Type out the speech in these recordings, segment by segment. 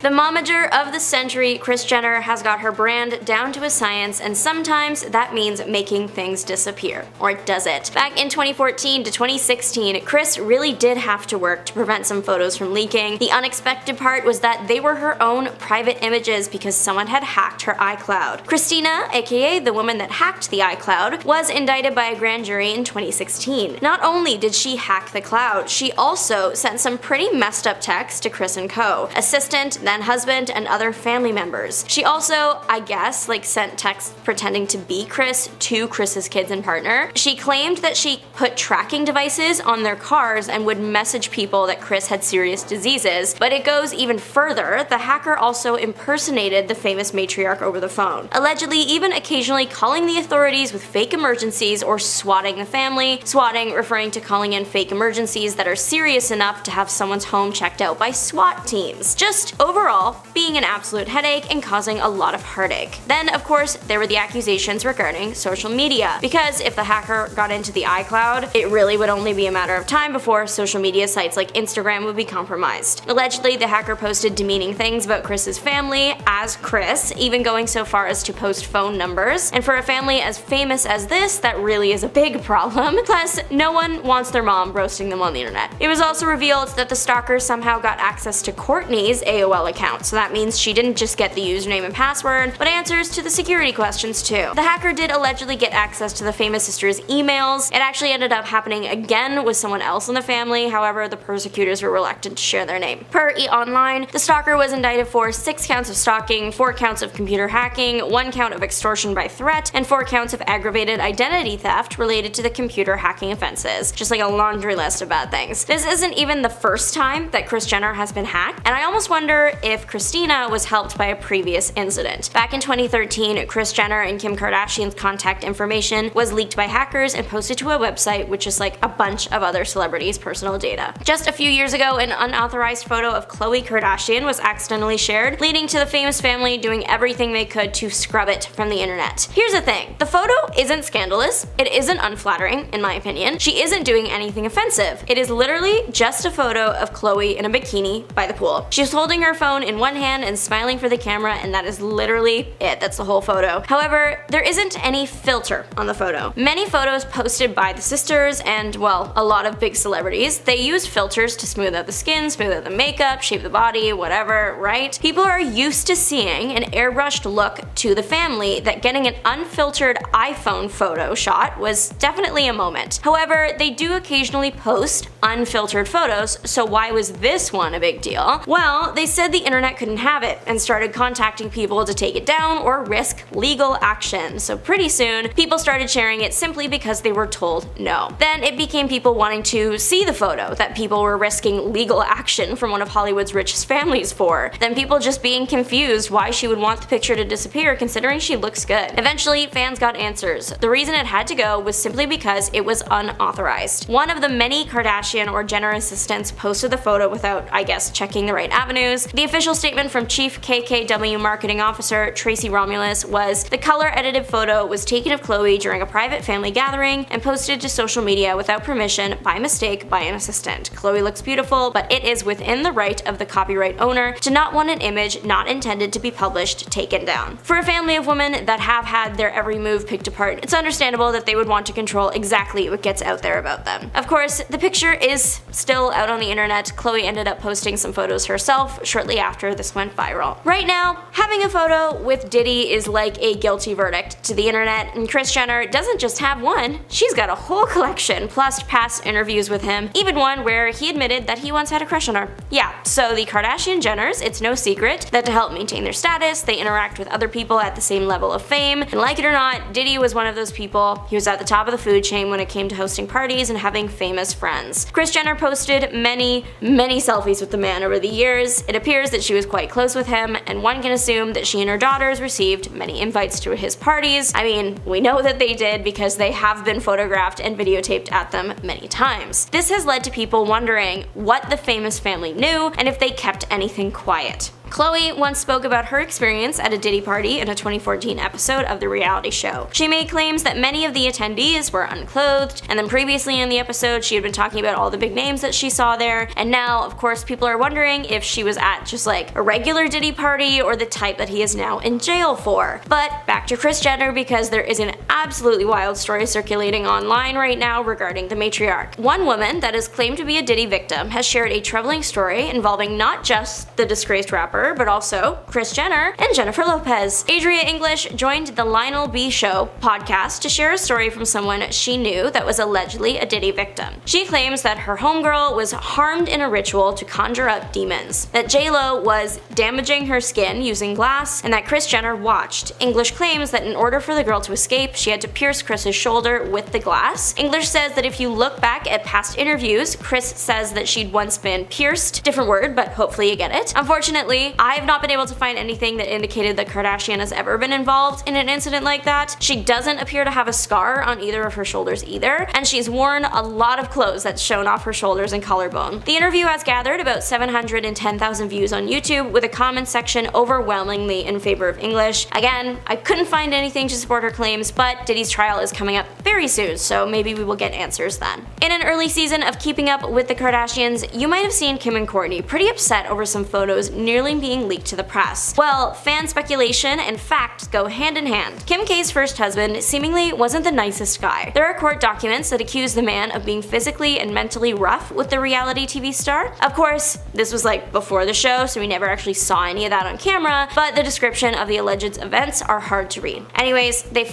The momager of the century, Kris Jenner, has got her brand down to a science, and sometimes that means making things disappear. Or does it? Back in 2014 to 2016, Kris really did have to work to prevent some photos from leaking. The unexpected part was that they were her own private images because someone had hacked her iCloud. Christina, aka the woman that hacked the iCloud, was indicted by a grand jury in 2016. Not only did she hack the cloud, she also sent some pretty messed up texts to Kris and co. Assistant, then husband, and other family members. She also, I guess, sent texts pretending to be Kris to Kris's kids and partner. She claimed that she put tracking devices on their cars and would message people that Kris had serious diseases, but it goes even further. The hacker also impersonated the famous matriarch over the phone, allegedly even occasionally calling the authorities with fake emergencies or swatting the family. Swatting referring to calling in fake emergencies that are serious enough to have someone's home checked out by SWAT teams. Just overall, being an absolute headache and causing a lot of heartache. Then, of course, there were the accusations regarding social media, because if the hacker got into the iCloud, it really would only be a matter of time before social media sites like Instagram would be compromised. Allegedly, the hacker posted demeaning things about Kris's family as Kris, even going so far as to post phone numbers. And for a family as famous as this, that really is a big problem. Plus, no one wants their mom roasting them on the internet. It was also revealed that the stalker somehow got access to Kourtney's AOL account, so that means she didn't just get the username and password, but answers to the security questions too. The hacker did allegedly get access to the famous sister's emails. It actually ended up happening again with someone else in the family, however, the persecutors were reluctant to share their name. Per E-Online, the stalker was indicted for 6 counts of stalking, 4 counts of computer hacking, 1 count of extortion by threat, and 4 counts of aggravated identity theft related to the computer hacking offenses. Just like a laundry list of bad things. This isn't even the first time that Kris Jenner has been hacked, and I almost wonder if Christina was helped by a previous incident. Back in 2013, Kris Jenner and Kim Kardashian's contact information was leaked by hackers and posted to a website with just like a bunch of other celebrities' personal data. Just a few years ago, an unauthorized photo of Khloe Kardashian was accidentally shared, leading to the famous family doing everything they could to scrub it from the internet. Here's the thing, the photo isn't scandalous, it isn't unflattering, in my opinion, she isn't doing anything offensive. It is literally just a photo of Khloe in a bikini by the pool. She's holding her phone in one hand and smiling for the camera, and that is literally it. That's the whole photo. However, there isn't any filter on the photo. Many photos posted by the sisters and, well, a lot of big celebrities, they use filters to smooth out the skin, smooth out the makeup, shape the body, whatever, right? People are used to seeing an airbrushed look to the family that getting an unfiltered iPhone photo shot was definitely a moment. However, they do occasionally post unfiltered photos, so why was this one a big deal? Well, they said the internet couldn't have it and started contacting people to take it down or risk legal action. So pretty soon, people started sharing it simply because they were told no. Then it became people wanting to see the photo that people were risking legal action from one of Hollywood's richest families for. Then people just being confused why she would want the picture to disappear considering she looks good. Eventually, fans got answers. The reason it had to go was simply because it was unauthorized. One of the many Kardashian or Jenner assistants posted the photo without, I guess, checking the right avenues. The official statement from Chief KKW Marketing Officer Tracy Romulus was, the color-edited photo was taken of Khloe during a private family gathering and posted to social media without permission by mistake by an assistant. Khloe looks beautiful, but it is within the right of the copyright owner to not want an image not intended to be published taken down. For a family of women that have had their every move picked apart, it's understandable that they would want to control exactly what gets out there about them. Of course, the picture is still out on the internet. Khloe ended up posting some photos herself shortly after this went viral. Right now, having a photo with Diddy is like a guilty verdict to the internet, and Kris Jenner doesn't just have one, she's got a whole collection, plus past interviews with him, even one where he admitted that he once had a crush on her. Yeah, so the Kardashian Jenners, it's no secret that to help maintain their status, they interact with other people at the same level of fame, and like it or not, Diddy was one of those people. He was at the top of the food chain when it came to hosting parties and having famous friends. Kris Jenner posted many selfies with the man over the years. It appears that she was quite close with him, and one can assume that she and her daughters received many invites to his parties. I mean, we know that they did because they have been photographed and videotaped at them many times. This has led to people wondering what the famous family knew and if they kept anything quiet. Khloe once spoke about her experience at a Diddy party in a 2014 episode of the reality show. She made claims that many of the attendees were unclothed, and then previously in the episode she had been talking about all the big names that she saw there, and now of course people are wondering if she was at just like a regular Diddy party or the type that he is now in jail for. But back to Kris Jenner, because there is an absolutely wild story circulating online right now regarding the matriarch. One woman that is claimed to be a Diddy victim has shared a troubling story involving not just the disgraced rapper, but also Kris Jenner and Jennifer Lopez. Adria English joined the Lionel B Show podcast to share a story from someone she knew that was allegedly a Diddy victim. She claims that her homegirl was harmed in a ritual to conjure up demons, that J-Lo was damaging her skin using glass, and that Kris Jenner watched. English claims that in order for the girl to escape, she had to pierce Kris's shoulder with the glass. English says that if you look back at past interviews, Kris says that she'd once been pierced. Different word, but hopefully you get it. Unfortunately, I have not been able to find anything that indicated that Kardashian has ever been involved in an incident like that. She doesn't appear to have a scar on either of her shoulders either, and she's worn a lot of clothes that's shown off her shoulders and collarbone. The interview has gathered about 710,000 views on YouTube, with a comment section overwhelmingly in favor of English. Again, I couldn't find anything to support her claims, but Diddy's trial is coming up very soon, so maybe we will get answers then. In an early season of Keeping Up with the Kardashians, you might have seen Kim and Kourtney pretty upset over some photos nearly being leaked to the press. Well, fan speculation and facts go hand in hand. Kim K's first husband seemingly wasn't the nicest guy. There are court documents that accuse the man of being physically and mentally rough with the reality TV star. Of course, this was like before the show, so we never actually saw any of that on camera, but the description of the alleged events are hard to read. Anyways, they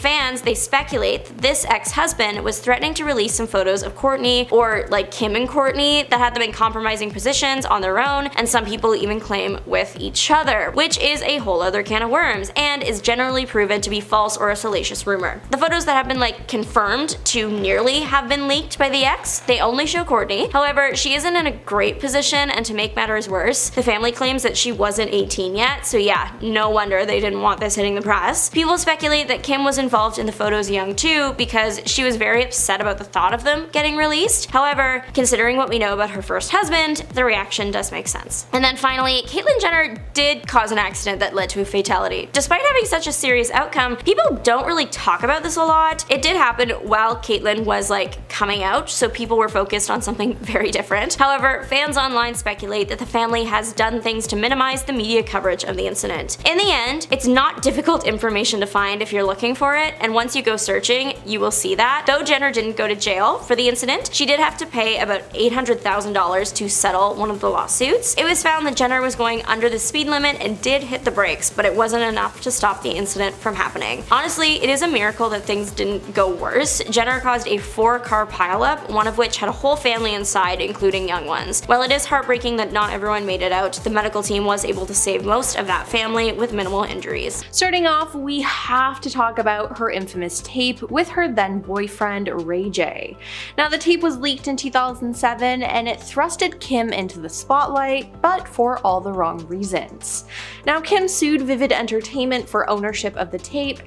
speculate that this ex-husband was threatening to release some photos of Kourtney, or like Kim and Kourtney, that had them in compromising positions on their own, and some people even claim with each other, which is a whole other can of worms, and is generally proven to be false or a salacious rumor. The photos that have been like confirmed to nearly have been leaked by the ex, they only show Kourtney. However, she isn't in a great position, and to make matters worse, the family claims that she wasn't 18 yet, so yeah, no wonder they didn't want this hitting the press. People speculate that Kim was involved in the photos young too, because she was very upset about the thought of them getting released. However, considering what we know about her first husband, the reaction does make sense. And then finally, Caitlyn Jenner did cause an accident that led to a fatality. Despite having such a serious outcome, people don't really talk about this a lot. It did happen while Caitlyn was like coming out, so people were focused on something very different. However, fans online speculate that the family has done things to minimize the media coverage of the incident. In the end, it's not difficult information to find if you're looking for it, and once you go searching, you will see that. Though Jenner didn't go to jail for the incident, she did have to pay about $800,000 to settle one of the lawsuits. It was found that Jenner was going under the speed limit and did hit the brakes, but it wasn't enough to stop the incident from happening. Honestly, it is a miracle that things didn't go worse. Jenner caused a 4-car pileup, one of which had a whole family inside, including young ones. While it is heartbreaking that not everyone made it out, the medical team was able to save most of that family with minimal injuries. Starting off, we have to talk about her infamous tape with her then boyfriend Ray J. Now, the tape was leaked in 2007 and it thrusted Kim into the spotlight, but for all the wrong reasons. Now, Kim sued Vivid Entertainment for ownership of the tape,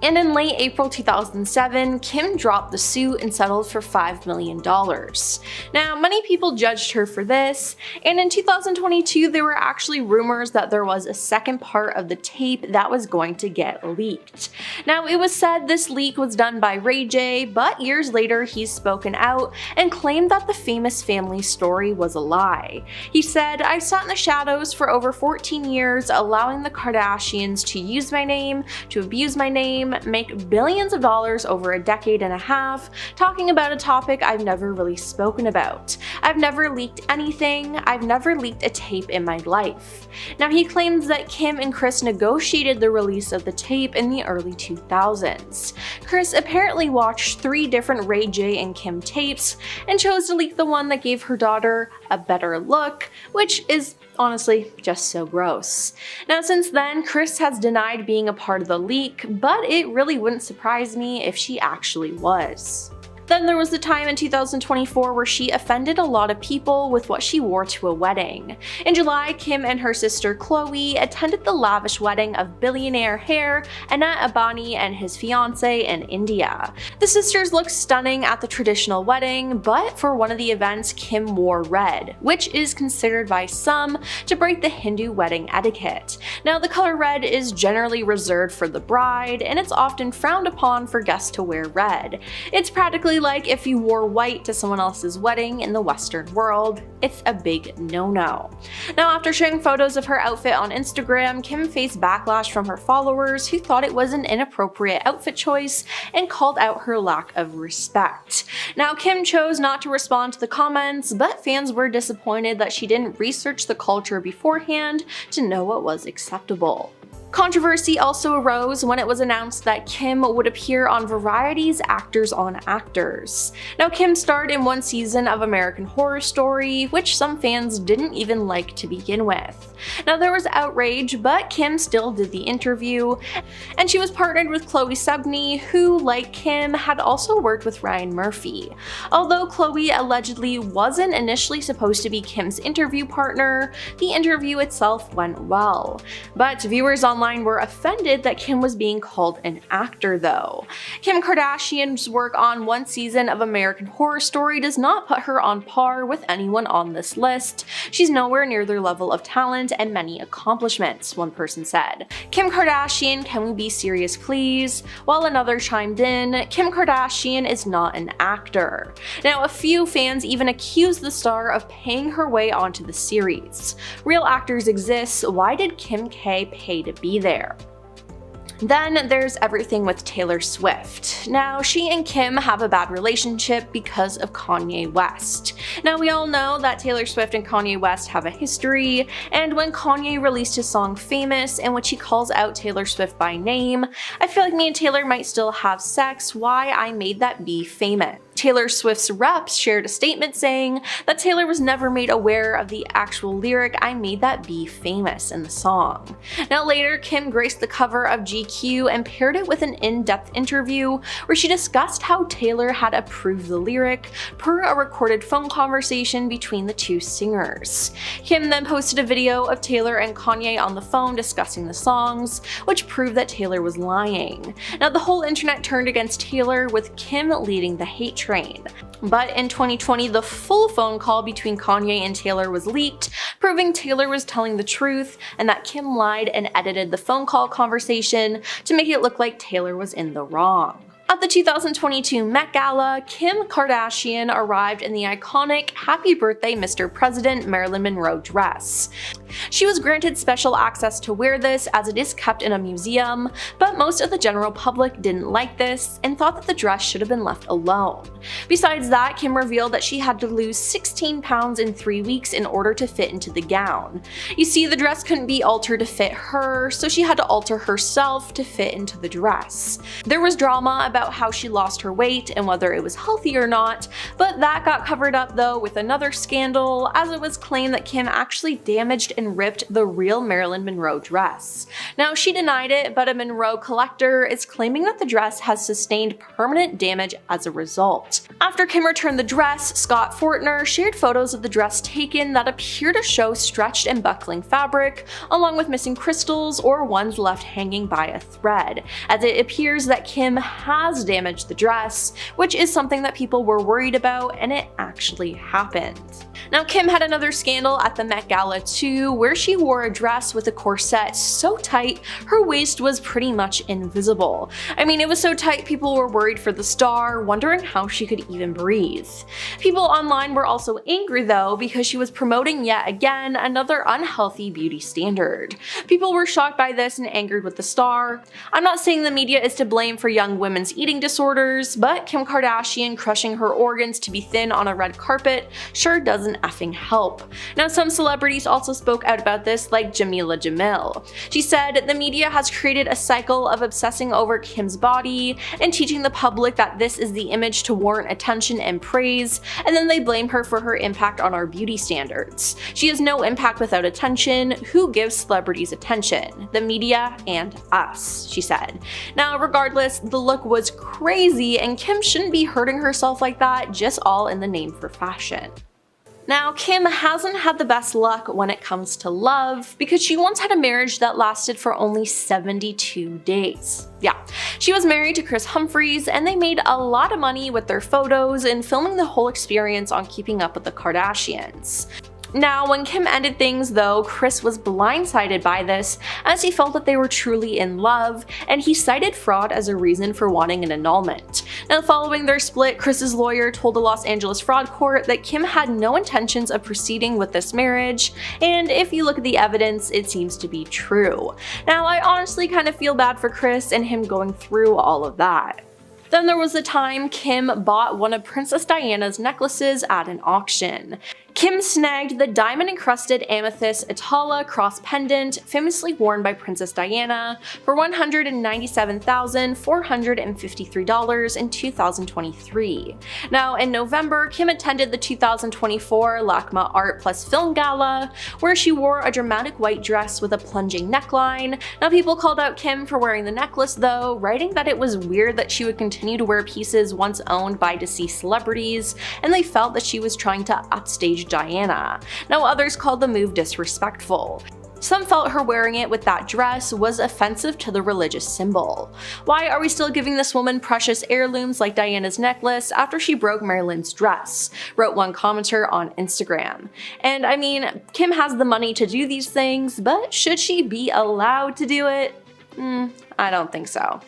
and in late April 2007, Kim dropped the suit and settled for $5 million. Now, many people judged her for this, and in 2022 there were actually rumors that there was a second part of the tape that was going to get leaked. Now, it was said this leak was done by Ray J, but years later he's spoken out and claimed that the famous family story was a lie. He said, "I sat in the shadows for over 14 years, allowing the Kardashians to use my name, to abuse my name, make billions of dollars over a decade and a half, talking about a topic I've never really spoken about. I've never leaked anything. I've never leaked a tape in my life." Now, he claims that Kim and Kris negotiated the release of the tape in the early 2000s. Kris apparently watched 3 different Ray J and Kim tapes and chose to leak the one that gave her daughter a better look, which is honestly just so gross. Now, since then, Kris has denied being a part of the leak, but it really wouldn't surprise me if she actually was. Then there was the time in 2024 where she offended a lot of people with what she wore to a wedding. In July, Kim and her sister Khloe attended the lavish wedding of billionaire heir Anant Ambani and his fiancée in India. The sisters looked stunning at the traditional wedding, but for one of the events, Kim wore red, which is considered by some to break the Hindu wedding etiquette. Now, the color red is generally reserved for the bride, and it's often frowned upon for guests to wear red. It's practically like if you wore white to someone else's wedding in the Western world. It's a big no-no. Now, after sharing photos of her outfit on Instagram, Kim faced backlash from her followers who thought it was an inappropriate outfit choice and called out her lack of respect. Now, Kim chose not to respond to the comments, but fans were disappointed that she didn't research the culture beforehand to know what was acceptable. Controversy also arose when it was announced that Kim would appear on Variety's Actors on Actors. Now, Kim starred in one season of American Horror Story, which some fans didn't even like to begin with. Now, there was outrage, but Kim still did the interview, and she was partnered with Khloe Sevigny, who, like Kim, had also worked with Ryan Murphy. Although Khloe allegedly wasn't initially supposed to be Kim's interview partner, the interview itself went well. But viewers online were offended that Kim was being called an actor though. Kim Kardashian's work on one season of American Horror Story does not put her on par with anyone on this list. She's nowhere near their level of talent and many accomplishments, one person said. Kim Kardashian, can we be serious please? While another chimed in, Kim Kardashian is not an actor. Now, a few fans even accused the star of paying her way onto the series. Real actors exist, why did Kim K pay to be there? Then there's everything with Taylor Swift. Now, she and Kim have a bad relationship because of Kanye West. Now, we all know that Taylor Swift and Kanye West have a history, and when Kanye released his song Famous, in which he calls out Taylor Swift by name, I feel like me and Taylor might still have sex, why I made that be famous. Taylor Swift's reps shared a statement saying that Taylor was never made aware of the actual lyric "I made that be famous" in the song. Now later, Kim graced the cover of GQ and paired it with an in-depth interview where she discussed how Taylor had approved the lyric per a recorded phone conversation between the two singers. Kim then posted a video of Taylor and Kanye on the phone discussing the songs, which proved that Taylor was lying. Now the whole internet turned against Taylor, with Kim leading the hate train. But in 2020, the full phone call between Kanye and Taylor was leaked, proving Taylor was telling the truth and that Kim lied and edited the phone call conversation to make it look like Taylor was in the wrong. At the 2022 Met Gala, Kim Kardashian arrived in the iconic "Happy Birthday, Mr. President" Marilyn Monroe dress. She was granted special access to wear this as it is kept in a museum, but most of the general public didn't like this and thought that the dress should have been left alone. Besides that, Kim revealed that she had to lose 16 pounds in 3 weeks in order to fit into the gown. You see, the dress couldn't be altered to fit her, so she had to alter herself to fit into the dress. There was drama about how she lost her weight and whether it was healthy or not, but that got covered up though with another scandal, as it was claimed that Kim actually damaged and ripped the real Marilyn Monroe dress. Now, she denied it, but a Monroe collector is claiming that the dress has sustained permanent damage as a result. After Kim returned the dress, Scott Fortner shared photos of the dress taken that appear to show stretched and buckling fabric, along with missing crystals or ones left hanging by a thread, as it appears that Kim has damaged the dress, which is something that people were worried about, and it actually happened. Now, Kim had another scandal at the Met Gala too, where she wore a dress with a corset so tight her waist was pretty much invisible. I mean, it was so tight people were worried for the star, wondering how she could even breathe. People online were also angry though, because she was promoting yet again another unhealthy beauty standard. People were shocked by this and angered with the star. I'm not saying the media is to blame for young women's eating disorders, but Kim Kardashian crushing her organs to be thin on a red carpet sure doesn't effing help. Now, some celebrities also spoke spoke out about this like Jamila Jamil. She said, "The media has created a cycle of obsessing over Kim's body and teaching the public that this is the image to warrant attention and praise, and then they blame her for her impact on our beauty standards. She has no impact without attention. Who gives celebrities attention? The media and us," she said. Now, regardless, the look was crazy and Kim shouldn't be hurting herself like that, just all in the name for fashion. Now, Kim hasn't had the best luck when it comes to love because she once had a marriage that lasted for only 72 days. Yeah, she was married to Kris Humphries and they made a lot of money with their photos and filming the whole experience on Keeping Up with the Kardashians. Now, when Kim ended things though, Kris was blindsided by this as he felt that they were truly in love, and he cited fraud as a reason for wanting an annulment. Now, following their split, Kris's lawyer told the Los Angeles Fraud Court that Kim had no intentions of proceeding with this marriage, and if you look at the evidence, it seems to be true. Now, I honestly kind of feel bad for Kris and him going through all of that. Then there was the time Kim bought one of Princess Diana's necklaces at an auction. Kim snagged the diamond-encrusted amethyst Atala cross pendant famously worn by Princess Diana for $197,453 in 2023. Now, in November, Kim attended the 2024 LACMA Art Plus Film Gala, where she wore a dramatic white dress with a plunging neckline. Now, people called out Kim for wearing the necklace though, writing that it was weird that she would continue to wear pieces once owned by deceased celebrities, and they felt that she was trying to upstage Diana. Now, others called the move disrespectful. Some felt her wearing it with that dress was offensive to the religious symbol. Why are we still giving this woman precious heirlooms like Diana's necklace after she broke Marilyn's dress? Wrote one commenter on Instagram. And I mean, Kim has the money to do these things, but should she be allowed to do it? I don't think so.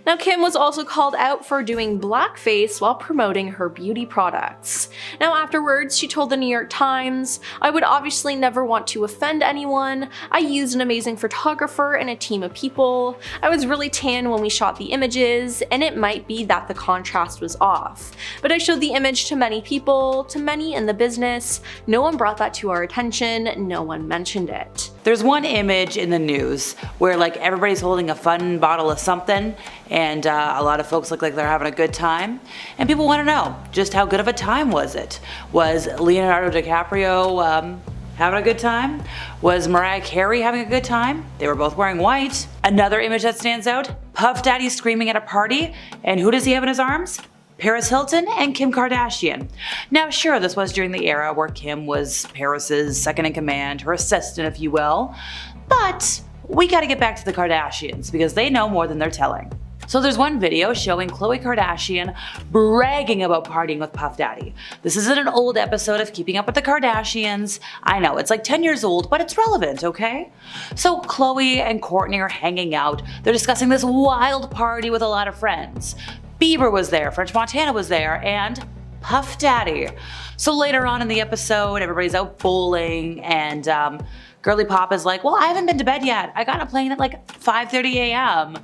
Now, Kim was also called out for doing blackface while promoting her beauty products. Now, afterwards, she told the New York Times, "I would obviously never want to offend anyone. I used an amazing photographer and a team of people. I was really tan when we shot the images, and it might be that the contrast was off. But I showed the image to many people, to many in the business. No one brought that to our attention, no one mentioned it." There's one image in the news where like everybody's holding a fun bottle of something and a lot of folks look like they're having a good time, and people want to know just how good of a time was it. Was Leonardo DiCaprio having a good time? Was Mariah Carey having a good time? They were both wearing white. Another image that stands out, Puff Daddy screaming at a party, and who does he have in his arms? Paris Hilton and Kim Kardashian. Now sure, this was during the era where Kim was Paris's second in command, her assistant if you will, but we gotta get back to the Kardashians because they know more than they're telling. So there's one video showing Khloe Kardashian bragging about partying with Puff Daddy. This isn't an old episode of Keeping Up with the Kardashians. I know, it's like 10 years old, but it's relevant, okay? So Khloe and Kourtney are hanging out. They're discussing this wild party with a lot of friends. Bieber was there, French Montana was there, and Puff Daddy. So later on in the episode, everybody's out bowling, and Girly Pop is like, "Well, I haven't been to bed yet. I got on a plane at like 5:30 a.m.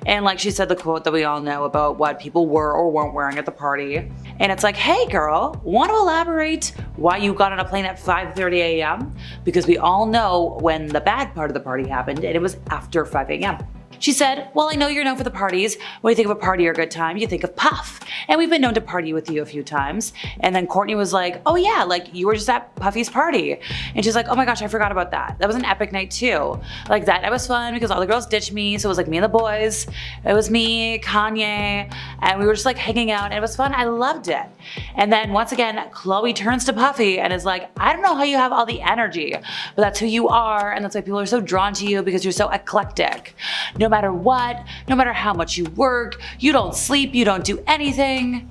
And like she said the quote that we all know about what people were or weren't wearing at the party. And it's like, hey girl, want to elaborate why you got on a plane at 5:30 a.m.? Because we all know when the bad part of the party happened and it was after 5 a.m. She said, "Well, I know you're known for the parties. When you think of a party or a good time, you think of Puff. And we've been known to party with you a few times." And then Kourtney was like, "Oh yeah, like you were just at Puffy's party." And she's like, "Oh my gosh, I forgot about that. That was an epic night too. Like that night was fun because all the girls ditched me. So it was like me and the boys. It was me, Kanye, and we were just like hanging out and it was fun. I loved it." And then once again, Khloe turns to Puffy and is like, "I don't know how you have all the energy, but that's who you are. And that's why people are so drawn to you because you're so eclectic. No matter what, no matter how much you work, you don't sleep, you don't do anything,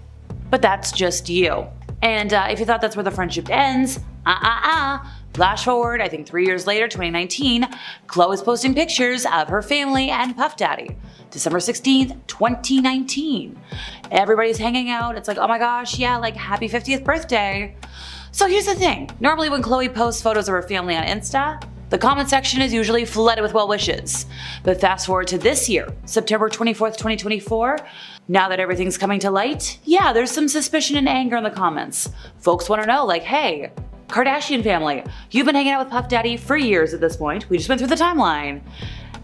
but that's just you." And if you thought that's where the friendship ends, flash forward, I think 3 years later, 2019, Khloe is posting pictures of her family and Puff Daddy. December 16th, 2019. Everybody's hanging out. It's like, oh my gosh, yeah, like happy 50th birthday. So here's the thing. Normally when Khloe posts photos of her family on Insta, the comment section is usually flooded with well wishes. But fast forward to this year, September 24th, 2024, now that everything's coming to light, yeah, there's some suspicion and anger in the comments. Folks want to know like, hey, Kardashian family, you've been hanging out with Puff Daddy for years at this point. We just went through the timeline.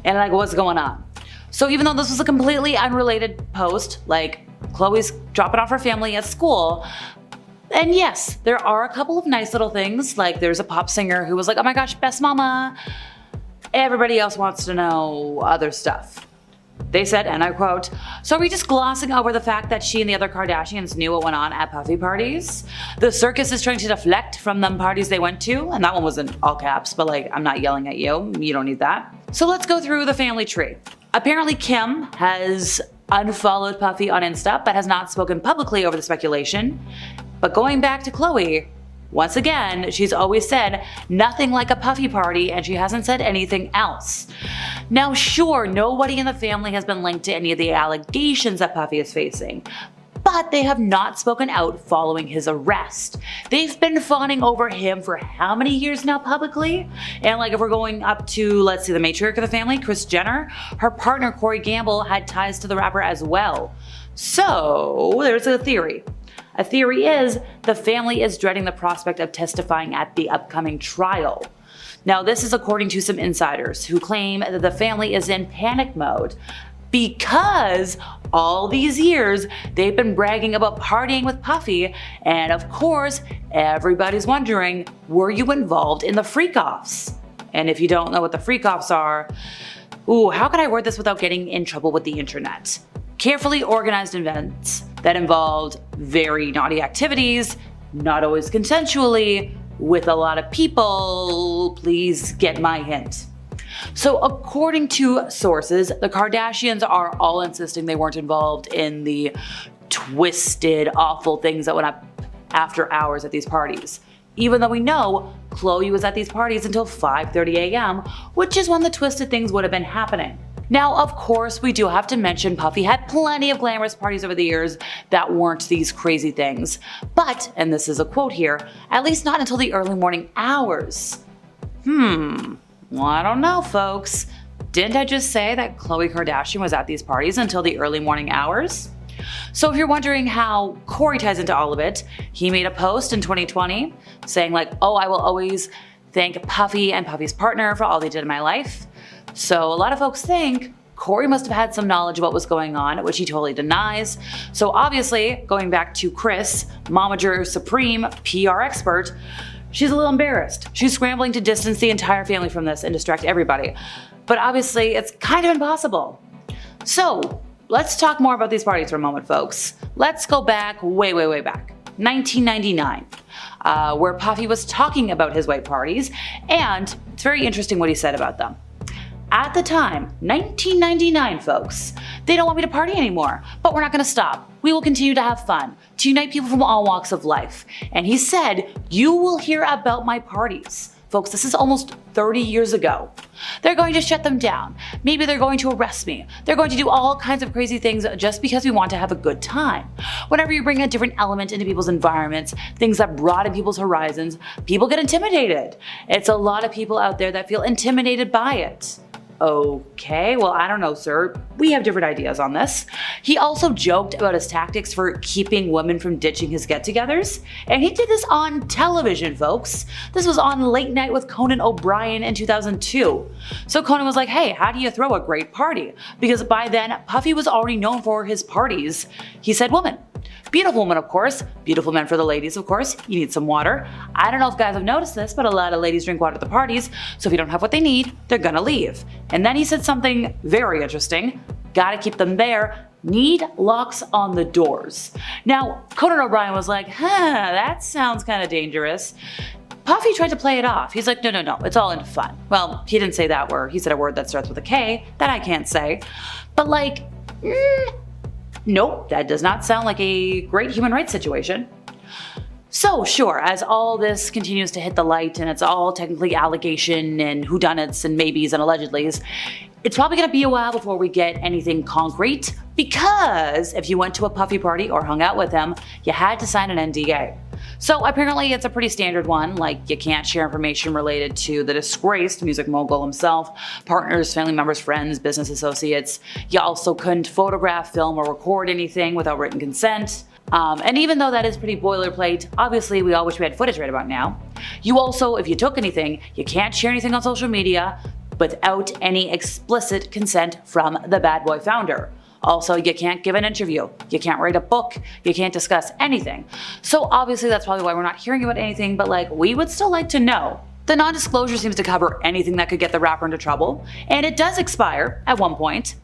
And like, what's going on? So even though this was a completely unrelated post, like Khloe's dropping off her family at school, and yes, there are a couple of nice little things, like there's a pop singer who was like, oh my gosh, best mama. Everybody else wants to know other stuff. They said, and I quote, so are we just glossing over the fact that she and the other Kardashians knew what went on at Puffy parties? The circus is trying to deflect from them parties they went to, and that one was in all caps, but like, I'm not yelling at you. You don't need that. So let's go through the family tree. Apparently Kim has unfollowed Puffy on Insta, but has not spoken publicly over the speculation. But going back to Khloe, once again, she's always said nothing like a Puffy party, and she hasn't said anything else. Now sure, nobody in the family has been linked to any of the allegations that Puffy is facing, but they have not spoken out following his arrest. They've been fawning over him for how many years now publicly? And like if we're going up to, let's see, the matriarch of the family, Kris Jenner, her partner Corey Gamble had ties to the rapper as well. So there's a theory. A theory is the family is dreading the prospect of testifying at the upcoming trial. Now this is according to some insiders who claim that the family is in panic mode because all these years they've been bragging about partying with Puffy, and of course everybody's wondering, were you involved in the freak-offs? And if you don't know what the freak-offs are, how can I word this without getting in trouble with the internet? Carefully organized events that involved very naughty activities, not always consensually, with a lot of people. Please get my hint. So according to sources, the Kardashians are all insisting they weren't involved in the twisted, awful things that went up after hours at these parties. Even though we know Khloe was at these parties until 5:30 a.m., which is when the twisted things would have been happening. Now, of course, we do have to mention Puffy had plenty of glamorous parties over the years that weren't these crazy things. But, and this is a quote here, at least not until the early morning hours. Well, I don't know, folks. Didn't I just say that Khloe Kardashian was at these parties until the early morning hours? So if you're wondering how Corey ties into all of it, he made a post in 2020 saying like, oh, I will always thank Puffy and Puffy's partner for all they did in my life. So a lot of folks think Corey must have had some knowledge of what was going on, which he totally denies. So obviously, going back to Kris, Momager Supreme PR expert, she's a little embarrassed. She's scrambling to distance the entire family from this and distract everybody. But obviously, it's kind of impossible. So let's talk more about these parties for a moment, folks. Let's go back, way back. 1999, where Puffy was talking about his white parties, and it's very interesting what he said about them. At the time, 1999 folks, they don't want me to party anymore, but we're not gonna stop. We will continue to have fun, to unite people from all walks of life. And he said, you will hear about my parties. Folks, this is almost 30 years ago. They're going to shut them down. Maybe they're going to arrest me. They're going to do all kinds of crazy things just because we want to have a good time. Whenever you bring a different element into people's environments, things that broaden people's horizons, people get intimidated. It's a lot of people out there that feel intimidated by it. Okay, well, I don't know, sir. We have different ideas on this. He also joked about his tactics for keeping women from ditching his get-togethers, and he did this on television, folks. This was on Late Night with Conan O'Brien in 2002. So Conan was like, hey, how do you throw a great party? Because by then, Puffy was already known for his parties. He said woman. Beautiful woman, of course. Beautiful men for the ladies, of course. You need some water. I don't know if guys have noticed this, but a lot of ladies drink water at the parties, so if you don't have what they need, they're gonna leave. And then he said something very interesting. Gotta keep them there. Need locks on the doors. Now, Conan O'Brien was like, that sounds kind of dangerous. Puffy tried to play it off. He's like, no, it's all in fun. Well, he didn't say that word. He said a word that starts with a K that I can't say. But like, nope, that does not sound like a great human rights situation. So sure, as all this continues to hit the light and it's all technically allegation and whodunits and maybes and allegedlys, it's probably gonna be a while before we get anything concrete, because if you went to a Puffy party or hung out with him, you had to sign an NDA. So apparently it's a pretty standard one, like you can't share information related to the disgraced music mogul himself, partners, family members, friends, business associates. You also couldn't photograph, film, or record anything without written consent. And even though that is pretty boilerplate, obviously we all wish we had footage right about now. You also, if you took anything, you can't share anything on social media without any explicit consent from the bad boy founder. Also, you can't give an interview, you can't write a book, you can't discuss anything. So obviously that's probably why we're not hearing about anything, but like, we would still like to know. The non-disclosure seems to cover anything that could get the rapper into trouble, and it does expire at one point.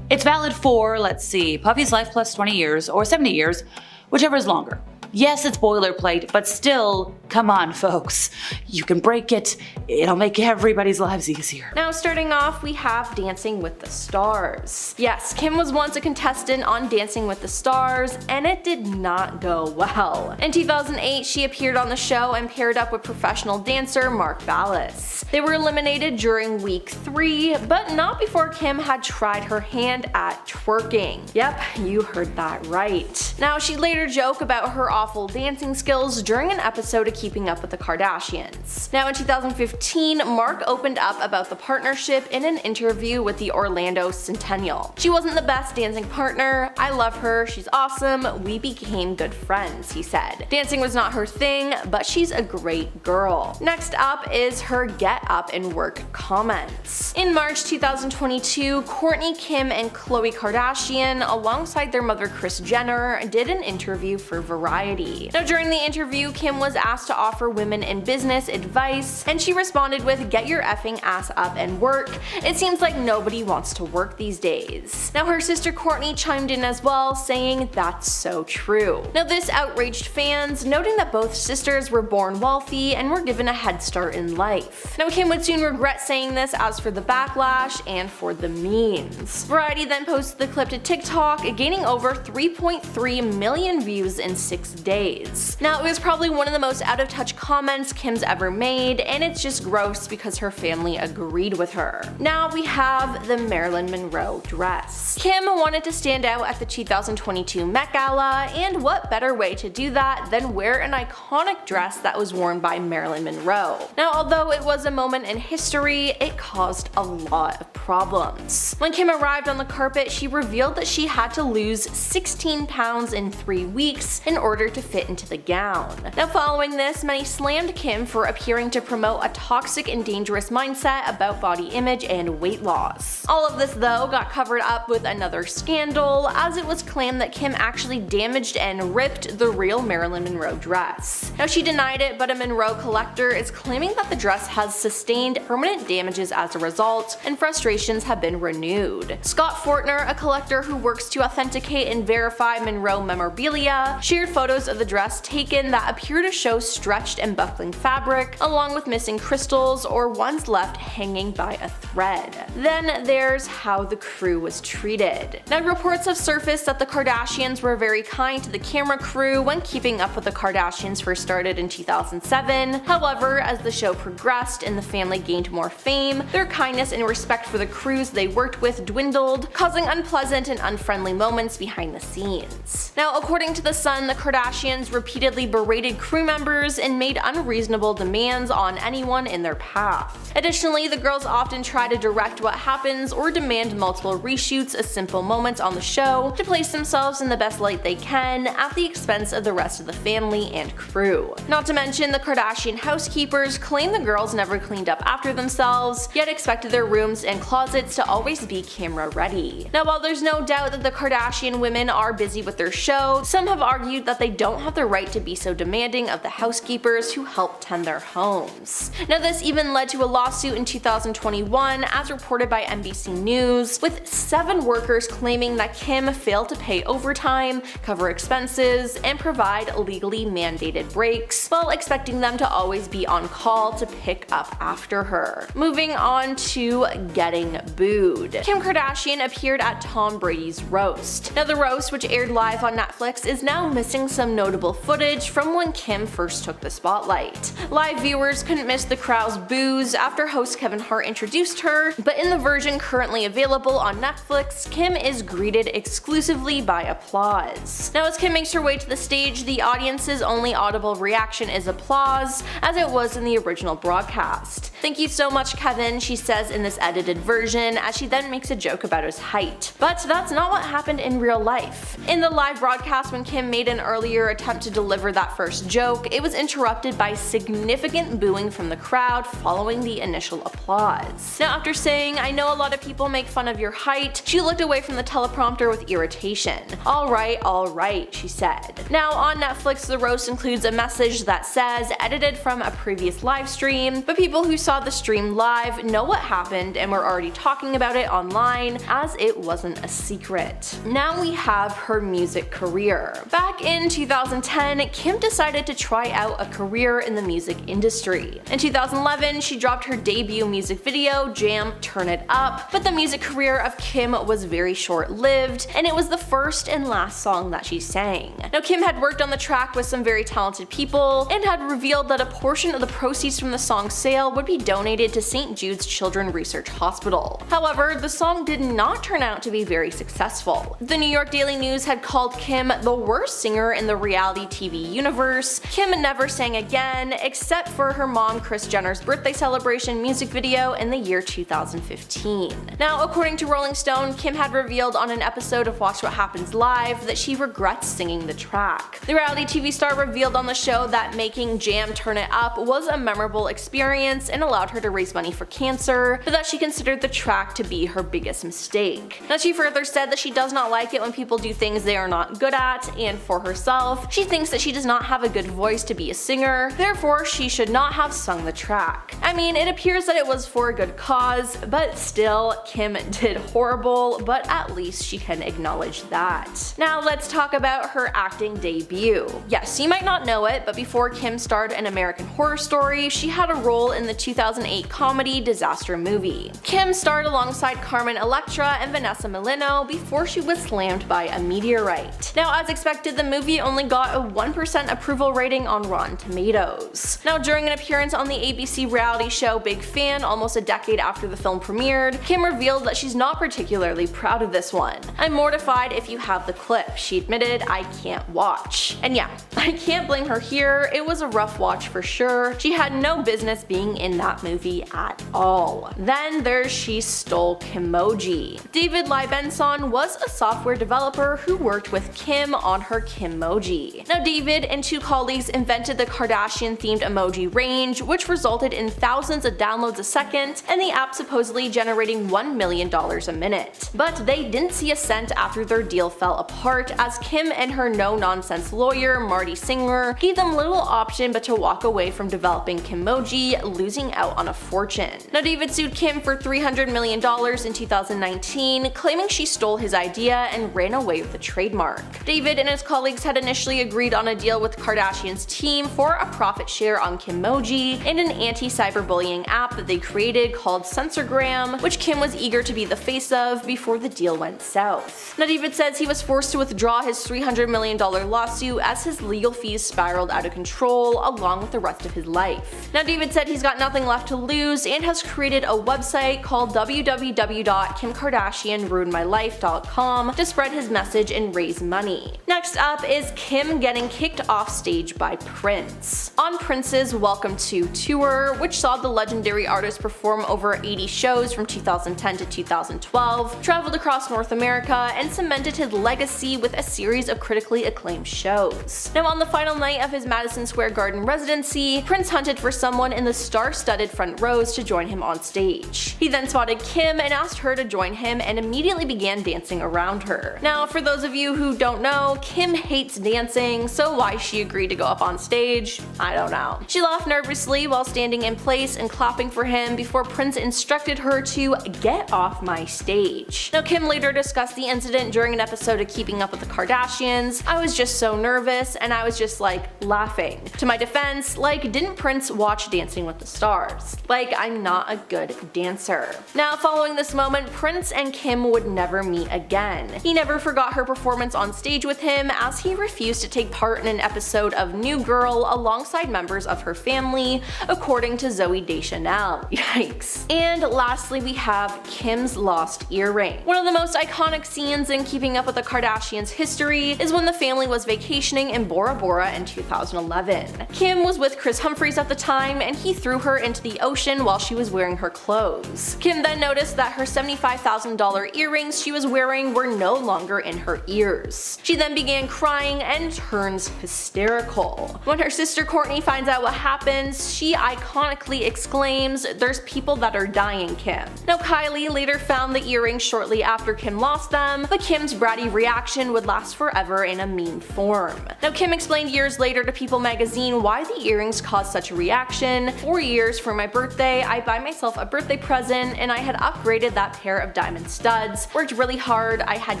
It's valid for, let's see, Puffy's life plus 20 years or 70 years, whichever is longer. Yes, it's boilerplate, but still, come on folks. You can break it, it'll make everybody's lives easier. Now starting off, we have Dancing with the Stars. Yes, Kim was once a contestant on Dancing with the Stars, and it did not go well. In 2008, she appeared on the show and paired up with professional dancer Mark Ballas. They were eliminated during week 3, but not before Kim had tried her hand at twerking. Yep, you heard that right. Now she later joked about her awful dancing skills during an episode of Keeping Up with the Kardashians. Now in 2015, Mark opened up about the partnership in an interview with the Orlando Centennial. She wasn't the best dancing partner, I love her, she's awesome, we became good friends, he said. Dancing was not her thing, but she's a great girl. Next up is her get up and work comments. In March 2022, Kourtney, Kim, and Khloe Kardashian, alongside their mother Kris Jenner, did an interview for Variety. Now during the interview, Kim was asked to offer women in business advice, and she responded with, "Get your effing ass up and work. It seems like nobody wants to work these days." Now her sister Kourtney chimed in as well, saying that's so true. Now this outraged fans, noting that both sisters were born wealthy and were given a head start in life. Now Kim would soon regret saying this as for the backlash and for the memes. Variety then posted the clip to TikTok, gaining over 3.3 million views in 6 days. Now it was probably one of the most out of touch comments Kim's ever made, and it's just gross because her family agreed with her. Now we have the Marilyn Monroe dress. Kim wanted to stand out at the 2022 Met Gala, and what better way to do that than wear an iconic dress that was worn by Marilyn Monroe. Now although it was a moment in history, it caused a lot of problems. When Kim arrived on the carpet, she revealed that she had to lose 16 pounds in 3 weeks in order to fit into the gown. Now following this, many slammed Kim for appearing to promote a toxic and dangerous mindset about body image and weight loss. All of this though got covered up with another scandal, as it was claimed that Kim actually damaged and ripped the real Marilyn Monroe dress. Now she denied it, but a Monroe collector is claiming that the dress has sustained permanent damages as a result, and frustrations have been renewed. Scott Fortner, a collector who works to authenticate and verify Monroe memorabilia, shared photos of the dress taken that appear to show stretched and buckling fabric, along with missing crystals or ones left hanging by a thread. Then there's how the crew was treated. Now reports have surfaced that the Kardashians were very kind to the camera crew when Keeping Up with the Kardashians first started in 2007. However, as the show progressed and the family gained more fame, their kindness and respect for the crews they worked with dwindled, causing unpleasant and unfriendly moments behind the scenes. Now according to The Sun, the Kardashians repeatedly berated crew members and made unreasonable demands on anyone in their path. Additionally, the girls often try to direct what happens or demand multiple reshoots of simple moments on the show to place themselves in the best light they can at the expense of the rest of the family and crew. Not to mention, the Kardashian housekeepers claim the girls never cleaned up after themselves, yet expected their rooms and closets to always be camera ready. Now while there's no doubt that the Kardashian women are busy with their show, some have argued that they don't have the right to be so demanding of the housekeepers who help tend their homes. Now this even led to a lawsuit in 2021, as reported by NBC News, with 7 workers claiming that Kim failed to pay overtime, cover expenses, and provide legally mandated breaks, while expecting them to always be on call to pick up after her. Moving on to getting booed. Kim Kardashian appeared at Tom Brady's roast. Now the roast, which aired live on Netflix, is now missing some notable footage from when Kim first took the spotlight. Live viewers couldn't miss the crowd's boos after host Kevin Hart introduced her, but in the version currently available on Netflix, Kim is greeted exclusively by applause. Now as Kim makes her way to the stage, the audience's only audible reaction is applause, as it was in the original broadcast. "Thank you so much, Kevin," she says in this edited version. version, as she then makes a joke about his height. But that's not what happened in real life. In the live broadcast, when Kim made an earlier attempt to deliver that first joke, it was interrupted by significant booing from the crowd following the initial applause. Now, after saying, "I know a lot of people make fun of your height," she looked away from the teleprompter with irritation. All right, she said. Now, on Netflix, the roast includes a message that says, edited from a previous live stream, but people who saw the stream live know what happened and were already talking about it online, as it wasn't a secret. Now we have her music career. Back in 2010, Kim decided to try out a career in the music industry. In 2011, she dropped her debut music video, Jam Turn It Up, but the music career of Kim was very short-lived, and it was the first and last song that she sang. Now, Kim had worked on the track with some very talented people and had revealed that a portion of the proceeds from the song's sale would be donated to St. Jude's Children's Research Hospital. However, the song did not turn out to be very successful. The New York Daily News had called Kim the worst singer in the reality TV universe. Kim never sang again, except for her mom Kris Jenner's birthday celebration music video in the year 2015. Now, according to Rolling Stone, Kim had revealed on an episode of Watch What Happens Live that she regrets singing the track. The reality TV star revealed on the show that making Jam Turn It Up was a memorable experience and allowed her to raise money for cancer, but that she considered the track to be her biggest mistake. Now, she further said that she does not like it when people do things they are not good at, and for herself, she thinks that she does not have a good voice to be a singer, therefore she should not have sung the track. I mean, it appears that it was for a good cause, but still, Kim did horrible, but at least she can acknowledge that. Now let's talk about her acting debut. Yes, you might not know it, but before Kim starred in American Horror Story, she had a role in the 2008 comedy Disaster Movie. Kim starred alongside Carmen Electra and Vanessa Milano before she was slammed by a meteorite. Now, as expected, the movie only got a 1% approval rating on Rotten Tomatoes. Now, during an appearance on the ABC reality show Big Fan almost a decade after the film premiered, Kim revealed that she's not particularly proud of this one. "I'm mortified if you have the clip," she admitted. "I can't watch." And yeah, I can't blame her here. It was a rough watch for sure. She had no business being in that movie at all. Then there's She Stole Kimoji. David Libenson was a software developer who worked with Kim on her Kimoji. Now, David and two colleagues invented the Kardashian-themed emoji range, which resulted in thousands of downloads a second, and the app supposedly generating $1 million a minute. But they didn't see a cent after their deal fell apart, as Kim and her no-nonsense lawyer, Marty Singer, gave them little option but to walk away from developing Kimoji, losing out on a fortune. Now, David sued Kim for $300 million in 2019, claiming she stole his idea and ran away with the trademark. David and his colleagues had initially agreed on a deal with Kardashian's team for a profit share on Kimoji and an anti-cyberbullying app that they created called Censorgram, which Kim was eager to be the face of before the deal went south. Now, David says he was forced to withdraw his $300 million lawsuit as his legal fees spiraled out of control along with the rest of his life. Now, David said he's got nothing left to lose and has created a website called www.kimkardashianruinedmylife.com to spread his message and raise money. Next up is Kim getting kicked off stage by Prince. On Prince's Welcome To tour, which saw the legendary artist perform over 80 shows from 2010 to 2012, traveled across North America, and cemented his legacy with a series of critically acclaimed shows. Now, on the final night of his Madison Square Garden residency, Prince hunted for someone in the star-studded front rows to join him on stage. He then spotted Kim and asked her to join him and immediately began dancing around her. Now, for those of you who don't know, Kim hates dancing, so why she agreed to go up on stage, I don't know. She laughed nervously while standing in place and clapping for him before Prince instructed her to get off my stage. Now, Kim later discussed the incident during an episode of Keeping Up with the Kardashians. "I was just so nervous and I was just like laughing. To my defense, like, didn't Prince watch Dancing with the Stars? Like, I'm not a good dancer." Now, following this moment, Prince and Kim would never meet again. He never forgot her performance on stage with him, as he refused to take part in an episode of New Girl alongside members of her family, according to Zooey Deschanel. Yikes. And lastly, we have Kim's lost earring. One of the most iconic scenes in Keeping Up with the Kardashians history is when the family was vacationing in Bora Bora in 2011. Kim was with Chris Humphries at the time, and he threw her into the ocean while she was wearing her clothes. Kim then noticed that her $75,000 earrings she was wearing were no longer in her ears. She then began crying and turns hysterical. When her sister Kourtney finds out what happens, she iconically exclaims, "There's people that are dying, Kim." Now Kylie later found the earrings shortly after Kim lost them, but Kim's bratty reaction would last forever in a meme form. Now Kim explained years later to People magazine why the earrings caused such a reaction. 4 years for my birthday, I buy myself a birthday present and I had upgraded that pair of diamond studs. Worked really hard, I had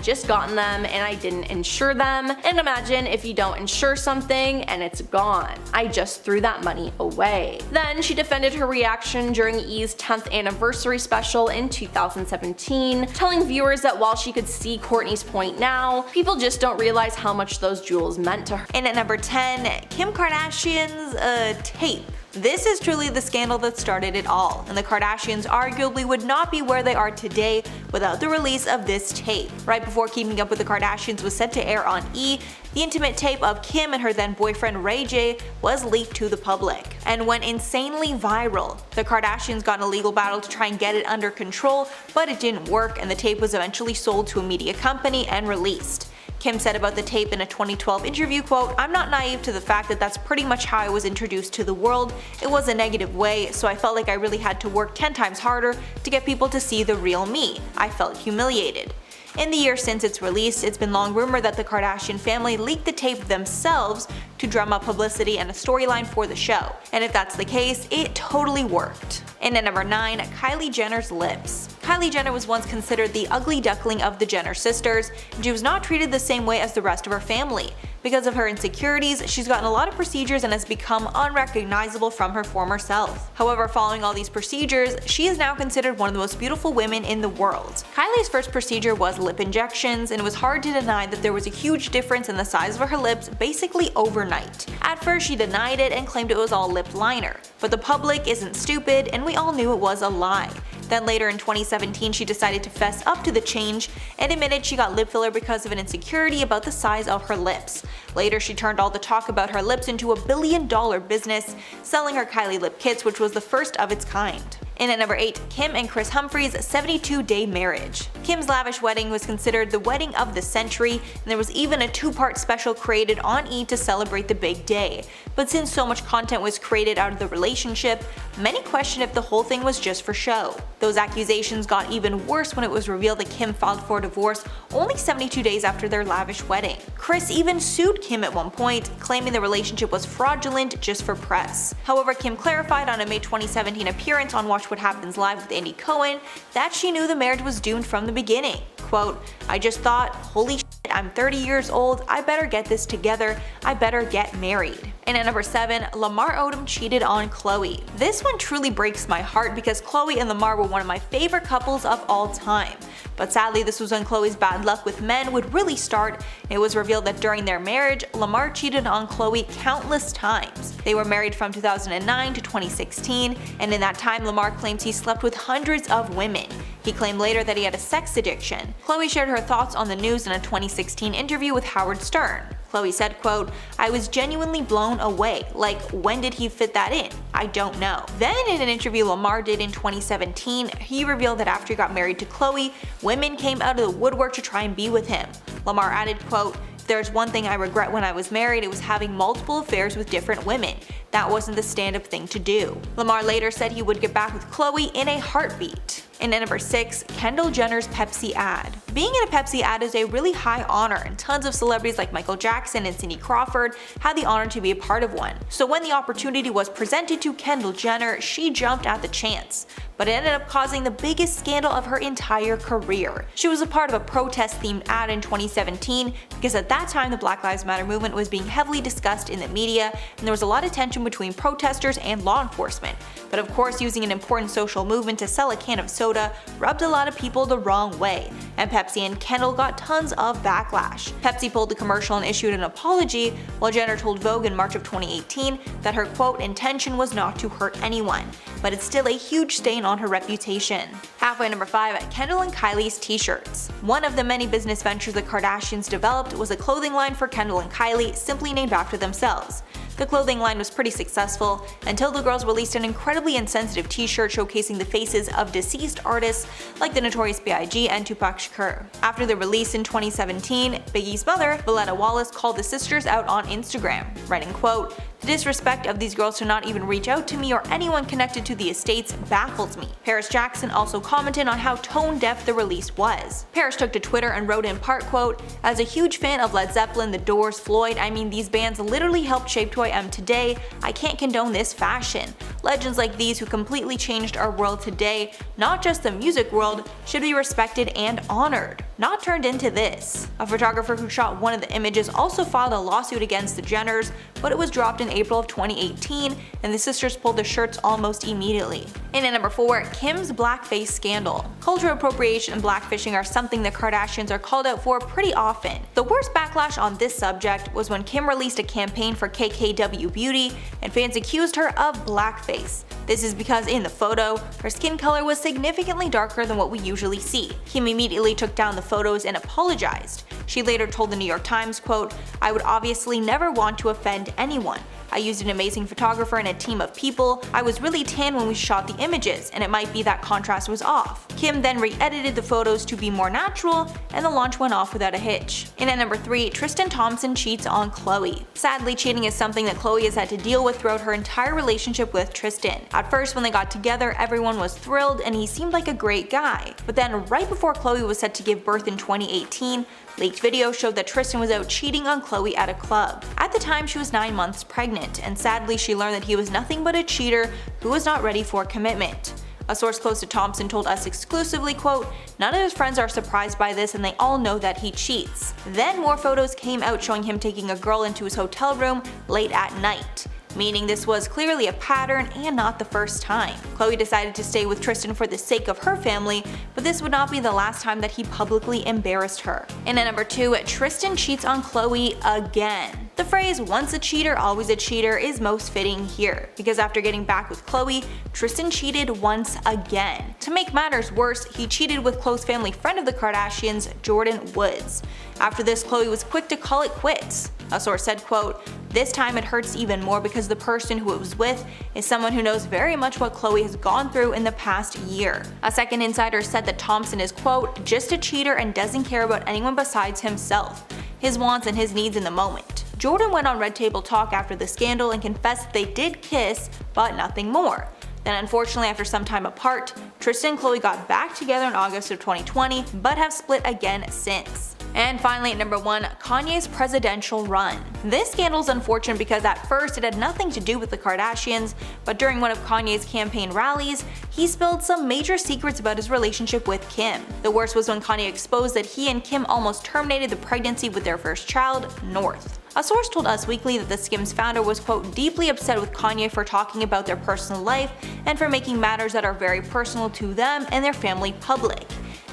just gotten them and I didn't insure them. And imagine if you don't insure something and it's gone. I just threw that money away. Then she defended her reaction during E's 10th anniversary special in 2017, telling viewers that while she could see Kourtney's point now, people just don't realize how much those jewels meant to her. And at number 10, Kim Kardashian's tape. This is truly the scandal that started it all, and the Kardashians arguably would not be where they are today without the release of this tape. Right before Keeping Up with the Kardashians was set to air on E, the intimate tape of Kim and her then boyfriend Ray J was leaked to the public and went insanely viral. The Kardashians got in a legal battle to try and get it under control, but it didn't work and the tape was eventually sold to a media company and released. Kim said about the tape in a 2012 interview, quote, "I'm not naive to the fact that that's pretty much how I was introduced to the world. It was a negative way, so I felt like I really had to work 10 times harder to get people to see the real me. I felt humiliated." In the years since its release, it's been long rumored that the Kardashian family leaked the tape themselves to drum up publicity and a storyline for the show. And if that's the case, it totally worked. And at number 9, Kylie Jenner's lips. Kylie Jenner was once considered the ugly duckling of the Jenner sisters, and she was not treated the same way as the rest of her family. Because of her insecurities, she's gotten a lot of procedures and has become unrecognizable from her former self. However, following all these procedures, she is now considered one of the most beautiful women in the world. Kylie's first procedure was lip injections, and it was hard to deny that there was a huge difference in the size of her lips basically overnight. At first, she denied it and claimed it was all lip liner, but the public isn't stupid and we all knew it was a lie. Then later in 2017, she decided to fess up to the change and admitted she got lip filler because of an insecurity about the size of her lips. Later, she turned all the talk about her lips into a billion-dollar business, selling her Kylie lip kits, which was the first of its kind. And at number 8, Kim and Kris Humphrey's 72-day marriage. Kim's lavish wedding was considered the wedding of the century, and there was even a 2-part special created on E to celebrate the big day. But since so much content was created out of the relationship, many question if the whole thing was just for show. Those accusations got even worse when it was revealed that Kim filed for divorce only 72 days after their lavish wedding. Kris even sued Kim at one point, claiming the relationship was fraudulent just for press. However, Kim clarified on a May 2017 appearance on Watch What Happens Live with Andy Cohen that she knew the marriage was doomed from the beginning. Quote, "I just thought, holy shit, I'm 30 years old, I better get this together, I better get married." And at number 7, Lamar Odom cheated on Khloe. This one truly breaks my heart because Khloe and Lamar were one of my favorite couples of all time. But sadly, this was when Khloe's bad luck with men would really start. It was revealed that during their marriage, Lamar cheated on Khloe countless times. They were married from 2009 to 2016, and in that time Lamar claims he slept with hundreds of women. He claimed later that he had a sex addiction. Khloe shared her thoughts on the news in a 2016 interview with Howard Stern. Khloe said, quote, "I was genuinely blown away. Like, when did he fit that in? I don't know." Then in an interview Lamar did in 2017, he revealed that after he got married to Khloe, women came out of the woodwork to try and be with him. Lamar added, quote, "If there's one thing I regret when I was married, it was having multiple affairs with different women. That wasn't the stand-up thing to do." Lamar later said he would get back with Khloe in a heartbeat. And at number 6, Kendall Jenner's Pepsi ad. Being in a Pepsi ad is a really high honor, and tons of celebrities like Michael Jackson and Cindy Crawford had the honor to be a part of one. So when the opportunity was presented to Kendall Jenner, she jumped at the chance. But it ended up causing the biggest scandal of her entire career. She was a part of a protest-themed ad in 2017 because at that time the Black Lives Matter movement was being heavily discussed in the media, and there was a lot of tension between protesters and law enforcement. But of course, using an important social movement to sell a can of soda rubbed a lot of people the wrong way, and Pepsi and Kendall got tons of backlash. Pepsi pulled the commercial and issued an apology, while Jenner told Vogue in March of 2018 that her quote intention was not to hurt anyone, but it's still a huge stain on her reputation. Halfway number 5, Kendall and Kylie's t-shirts. One of the many business ventures the Kardashians developed was a clothing line for Kendall and Kylie, simply named after themselves. The clothing line was pretty successful until the girls released an incredibly insensitive t-shirt showcasing the faces of deceased artists like the Notorious B.I.G. and Tupac Shakur. After the release in 2017, Biggie's mother, Valletta Wallace, called the sisters out on Instagram, writing, quote, "The disrespect of these girls to not even reach out to me or anyone connected to the estates baffles me." Paris Jackson also commented on how tone-deaf the release was. Paris took to Twitter and wrote in part, quote, "As a huge fan of Led Zeppelin, The Doors, Floyd, I mean these bands literally helped shape who I am today. I can't condone this fashion. Legends like these who completely changed our world today, not just the music world, should be respected and honored, not turned into this." A photographer who shot one of the images also filed a lawsuit against the Jenners, but it was dropped in April of 2018, and the sisters pulled the shirts almost immediately. And at number 4, Kim's blackface scandal. Cultural appropriation and blackfishing are something the Kardashians are called out for pretty often. The worst backlash on this subject was when Kim released a campaign for KKW Beauty, and fans accused her of blackface. This is because in the photo, her skin color was significantly darker than what we usually see. Kim immediately took down the photos and apologized. She later told the New York Times, quote, "I would obviously never want to offend anyone. I used an amazing photographer and a team of people. I was really tan when we shot the images, and it might be that contrast was off." Kim then re-edited the photos to be more natural, and the launch went off without a hitch. And at number 3, Tristan Thompson cheats on Khloe. Sadly, cheating is something that Khloe has had to deal with throughout her entire relationship with Tristan. At first, when they got together, everyone was thrilled and he seemed like a great guy. But then, right before Khloe was set to give birth in 2018, leaked videos showed that Tristan was out cheating on Khloe at a club. At the time, she was 9 months pregnant, and sadly she learned that he was nothing but a cheater who was not ready for commitment. A source close to Thompson told us exclusively, quote, "None of his friends are surprised by this and they all know that he cheats." Then more photos came out showing him taking a girl into his hotel room late at night, meaning this was clearly a pattern and not the first time. Khloe decided to stay with Tristan for the sake of her family, but this would not be the last time that he publicly embarrassed her. And at number 2, Tristan cheats on Khloe again. The phrase "once a cheater, always a cheater" is most fitting here, because after getting back with Khloe, Tristan cheated once again. To make matters worse, he cheated with close family friend of the Kardashians, Jordyn Woods. After this, Khloe was quick to call it quits. A source said, quote, "This time it hurts even more because the person who it was with is someone who knows very much what Khloe has gone through in the past year." A second insider said that Thompson is, quote, "just a cheater and doesn't care about anyone besides himself, his wants and his needs in the moment." Jordyn went on Red Table Talk after the scandal and confessed they did kiss, but nothing more. Then unfortunately, after some time apart, Tristan and Khloe got back together in August of 2020, but have split again since. And finally at number 1, Kanye's presidential run. This scandal is unfortunate because at first it had nothing to do with the Kardashians, but during one of Kanye's campaign rallies, he spilled some major secrets about his relationship with Kim. The worst was when Kanye exposed that he and Kim almost terminated the pregnancy with their first child, North. A source told Us Weekly that the Skims founder was, quote, "deeply upset with Kanye for talking about their personal life and for making matters that are very personal to them and their family public."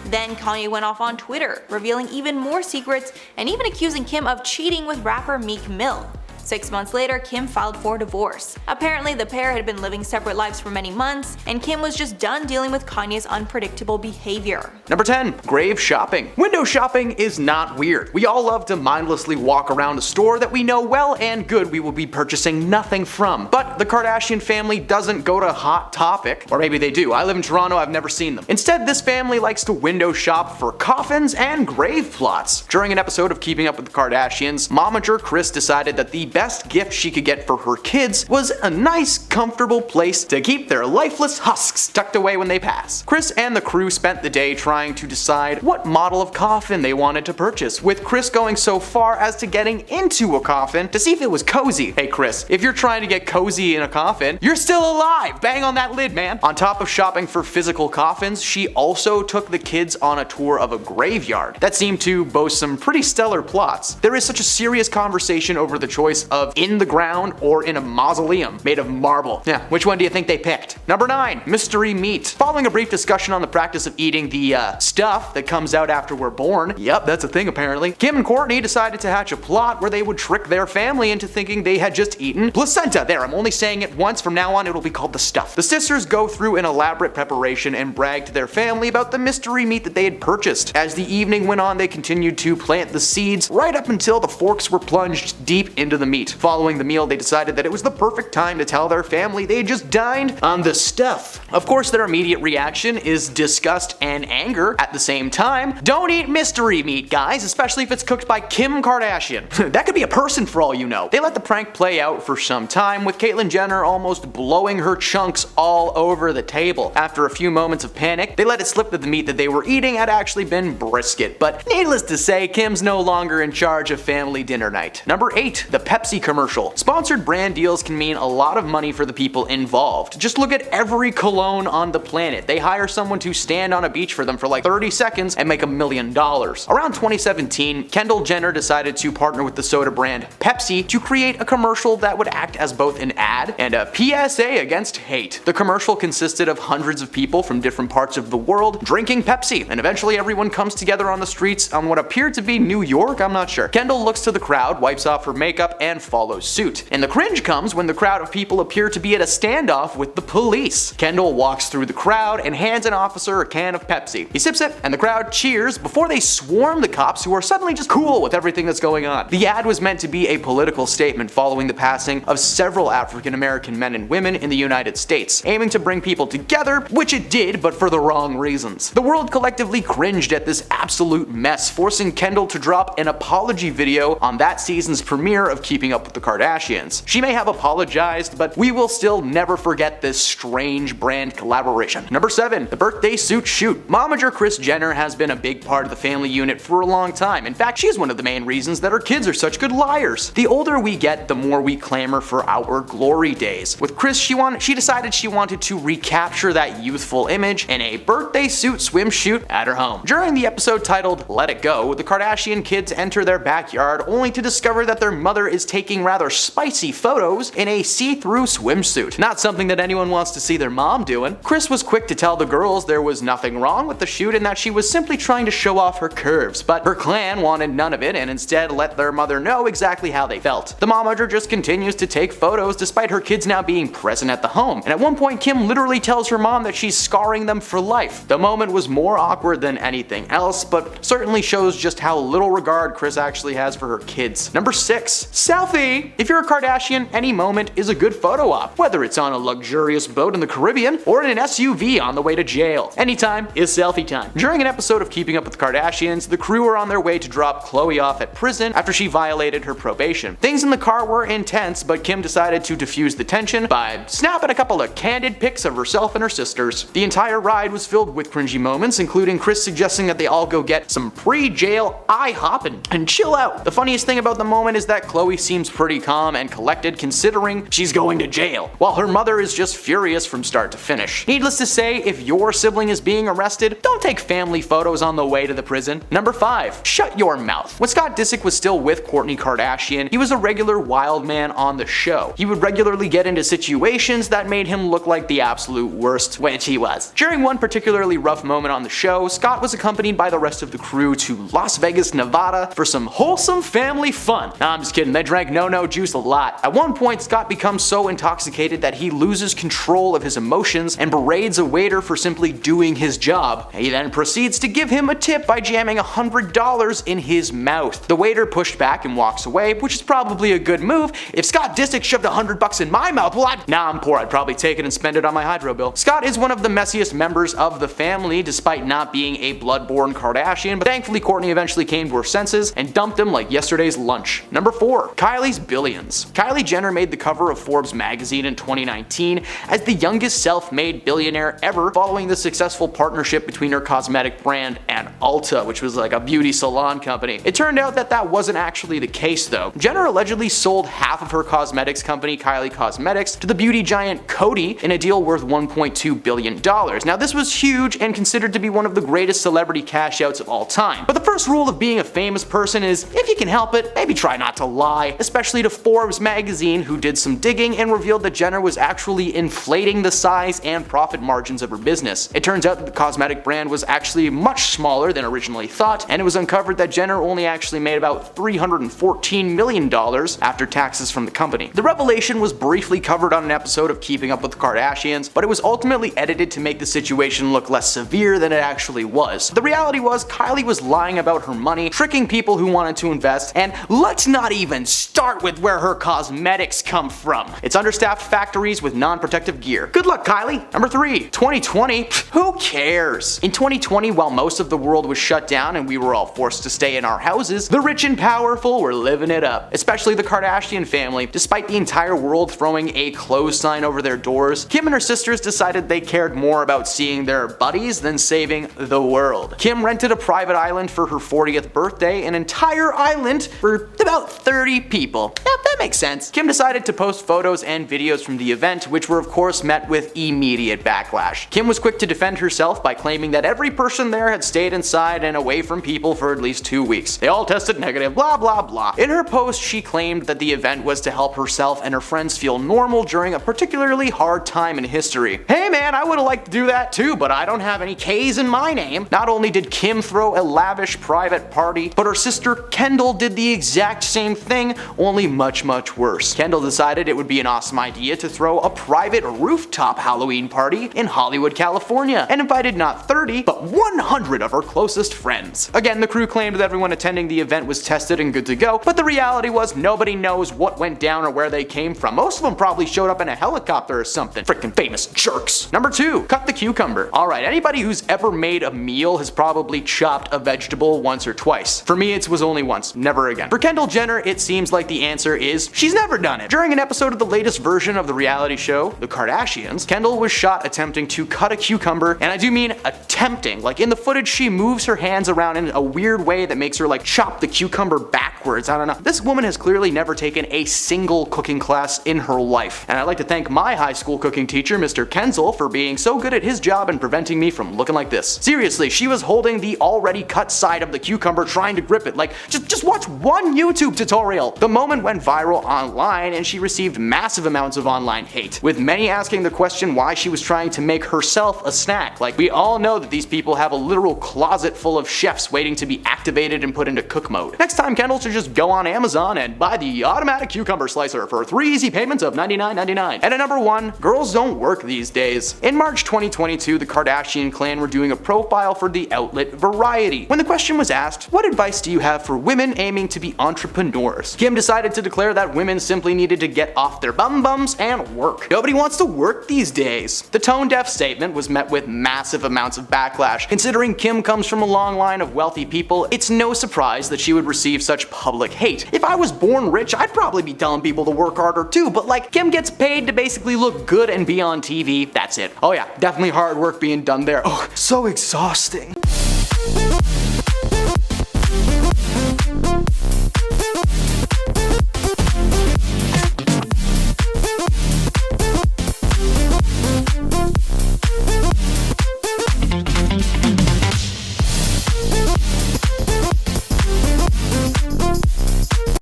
Then Kanye went off on Twitter, revealing even more secrets and even accusing Kim of cheating with rapper Meek Mill. 6 months later, Kim filed for divorce. Apparently, the pair had been living separate lives for many months, and Kim was just done dealing with Kanye's unpredictable behavior. Number 10. Grave shopping. Window shopping is not weird. We all love to mindlessly walk around a store that we know well and good we will be purchasing nothing from. But the Kardashian family doesn't go to Hot Topic, or maybe they do. I live in Toronto, I've never seen them. Instead, this family likes to window shop for coffins and grave plots. During an episode of Keeping Up with the Kardashians, momager Kris decided that the best gift she could get for her kids was a nice, comfortable place to keep their lifeless husks tucked away when they pass. Kris and the crew spent the day trying to decide what model of coffin they wanted to purchase, with Kris going so far as to getting into a coffin to see if it was cozy. Hey Kris, if you're trying to get cozy in a coffin, you're still alive! Bang on that lid, man! On top of shopping for physical coffins, she also took the kids on a tour of a graveyard that seemed to boast some pretty stellar plots. There is such a serious conversation over the choice of in the ground or in a mausoleum made of marble. Yeah, which one do you think they picked? Number 9. Mystery meat. Following a brief discussion on the practice of eating the stuff that comes out after we're born, yep, that's a thing apparently, Kim and Kourtney decided to hatch a plot where they would trick their family into thinking they had just eaten placenta. There, I'm only saying it once, from now on it'll be called the stuff. The sisters go through an elaborate preparation and brag to their family about the mystery meat that they had purchased. As the evening went on, they continued to plant the seeds right up until the forks were plunged deep into the meat. Following the meal, they decided that it was the perfect time to tell their family they just dined on the stuff. Of course, their immediate reaction is disgust and anger at the same time. Don't eat mystery meat, guys, especially if it's cooked by Kim Kardashian. That could be a person for all you know. They let the prank play out for some time, with Caitlyn Jenner almost blowing her chunks all over the table. After a few moments of panic, they let it slip that the meat that they were eating had actually been brisket. But needless to say, Kim's no longer in charge of family dinner night. Number 8. The Pepsi commercial. Sponsored brand deals can mean a lot of money for the people involved. Just look at every cologne on the planet. They hire someone to stand on a beach for them for like 30 seconds and make $1 million. Around 2017, Kendall Jenner decided to partner with the soda brand Pepsi to create a commercial that would act as both an ad and a PSA against hate. The commercial consisted of hundreds of people from different parts of the world drinking Pepsi, and eventually everyone comes together on the streets on what appeared to be New York, I'm not sure. Kendall looks to the crowd, wipes off her makeup, and follows suit. And the cringe comes when the crowd of people appear to be at a standoff with the police. Kendall walks through the crowd and hands an officer a can of Pepsi. He sips it, and the crowd cheers before they swarm the cops, who are suddenly just cool with everything that's going on. The ad was meant to be a political statement following the passing of several African American men and women in the United States, aiming to bring people together, which it did, but for the wrong reasons. The world collectively cringed at this absolute mess, forcing Kendall to drop an apology video on that season's premiere of Keeping Up with the Kardashians. She may have apologized, but we will still never forget this strange brand collaboration. Number 7. The birthday suit shoot. Momager Kris Jenner has been a big part of the family unit for a long time. In fact, she's one of the main reasons that her kids are such good liars. The older we get, the more we clamor for our glory days. With Kris, she decided she wanted to recapture that youthful image in a birthday suit swimsuit at her home. During the episode titled Let It Go, the Kardashian kids enter their backyard only to discover that their mother is taking rather spicy photos in a see-through swimsuit. Not something that anyone wants to see their mom doing. Kris was quick to tell the girls there was nothing wrong with the shoot and that she was simply trying to show off her curves, but her clan wanted none of it and instead let their mother know exactly how they felt. The momager just continues to take photos despite her kids now being present at the home, and at one point Kim literally tells her mom that she's scarring them for life. The moment was more awkward than anything else, but certainly shows just how little regard Kris actually has for her kids. Number 6. Selfie! If you're a Kardashian, any moment is a good photo op, whether it's on a luxurious boat in the Caribbean or in an SUV on the way to jail. Anytime is selfie time. During an episode of Keeping Up with the Kardashians, the crew are on their way to drop Khloe off at prison after she violated her probation. Things in the car were intense, but Kim decided to diffuse the tension by snapping a couple of candid pics of herself and her sisters. The entire ride was filled with cringy moments, including Kris suggesting that they all go get some pre-jail IHOP and chill out. The funniest thing about the moment is that Khloe seems pretty calm and collected considering she's going to jail, while her mother is just furious from start to finish. Needless to say, if your sibling is being arrested, don't take family photos on the way to the prison. Number 5. Shut your mouth. When Scott Disick was still with Kourtney Kardashian, he was a regular wild man on the show. He would regularly get into situations that made him look like the absolute worst, which he was. During one particularly rough moment on the show, Scott was accompanied by the rest of the crew to Las Vegas, Nevada for some wholesome family fun. Nah, I'm just kidding, they drank no-no juice a lot. At one point, Scott becomes so intoxicated that he loses control of his emotions and berates a waiter for simply doing his job. He then proceeds to give him a tip by jamming $100 in his mouth. The waiter pushed back and walks away, which is probably a good move. If Scott Disick shoved $100 in my mouth, well, I'm poor, I'd probably take it and spend it on my hydro bill. Scott is one of the messiest members of the family, despite not being a blood-born Kardashian, but thankfully Kourtney eventually came to her senses and dumped him like yesterday's lunch. Number 4. Kylie's billions. Kylie Jenner made the cover of Forbes magazine in 2019 as the youngest self-made billionaire ever, following the successful partnership between her cosmetic brand and Ulta, which was like a beauty salon company. It turned out that that wasn't actually the case though. Jenner allegedly sold half of her cosmetics company, Kylie Cosmetics, to the beauty giant Coty in a deal worth $1.2 billion. Now this was huge and considered to be one of the greatest celebrity cash outs of all time. But the first rule of being a famous person is, if you can help it, maybe try not to lie, especially to Forbes magazine, who did some digging and revealed that Jenner was actually inflating the size and profit margins of her business. It turns out that the cosmetic brand was actually much smaller than originally thought, and it was uncovered that Jenner only actually made about $314 million after taxes from the company. The revelation was briefly covered on an episode of Keeping Up with the Kardashians, but it was ultimately edited to make the situation look less severe than it actually was. The reality was Kylie was lying about her money, tricking people who wanted to invest, and let's not even start with where her cosmetics come from. It's understaffed factories with non-protective gear. Good luck, Kylie. Number 3, 2020. Who cares? In 2020, while most of the world was shut down and we were all forced to stay in our houses, the rich and powerful were living it up. Especially the Kardashian family. Despite the entire world throwing a close sign over their doors, Kim and her sisters decided they cared more about seeing their buddies than saving the world. Kim rented a private island for her 40th birthday, an entire island for about 30 people. Yeah, that makes sense. Kim decided to post photos and videos from the event, which were of course met with immediate backlash. Kim was quick to defend herself by claiming that every person there had stayed inside and away from people for at least 2 weeks. They all tested negative, blah blah blah. In her post, she claimed that the event was to help herself and her friends feel normal during a particularly hard time in history. Hey man, I would've liked to do that too, but I don't have any K's in my name. Not only did Kim throw a lavish private party, but her sister Kendall did the exact same thing, only much worse. Kendall decided it would be an awesome idea to throw a private rooftop Halloween party in Hollywood, California, and invited not 30, but 100 of her closest friends. Again, the crew claimed that everyone attending the event was tested and good to go, but the reality was nobody knows what went down or where they came from. Most of them probably showed up in a helicopter or something. Freaking famous jerks. Number 2, cut the cucumber. Alright, anybody who's ever made a meal has probably chopped a vegetable once or twice. For me, it was only once, never again. For Kendall Jenner, it seems like the answer is she's never done it. During an episode of the latest version of the reality show, The Kardashians, Kendall was shot attempting to cut a cucumber, and I do mean attempting. Like in the footage, she moves her hands around in a weird way that makes her like chop the cucumber backwards. I don't know. This woman has clearly never taken a single cooking class in her life. And I'd like to thank my high school cooking teacher, Mr. Kenzel, for being so good at his job and preventing me from looking like this. Seriously, she was holding the already cut side of the cucumber trying to grip it. Like, just watch one YouTube tutorial. The moment went viral online and she received massive amounts of online hate, with many asking the question why she was trying to make herself a snack. Like, we all know that these people have a literal closet full of chefs waiting to be activated and put into cook mode. Next time, Kendall should just go on Amazon and buy the automatic cucumber slicer for 3 easy payments of $99.99. And at number 1, girls don't work these days. In March 2022, the Kardashian clan were doing a profile for the outlet Variety. When the question was asked, what advice do you have for women aiming to be entrepreneurs? Kim decided to declare that women simply needed to get off their bums and work. Nobody wants to work these days. The tone-deaf statement was met with massive amounts of backlash. Considering Kim comes from a long line of wealthy people, it's no surprise that she would receive such public hate. If I was born rich, I'd probably be telling people to work harder too, but like, Kim gets paid to basically look good and be on TV, that's it. Oh yeah, definitely hard work being done there. Oh, so exhausting.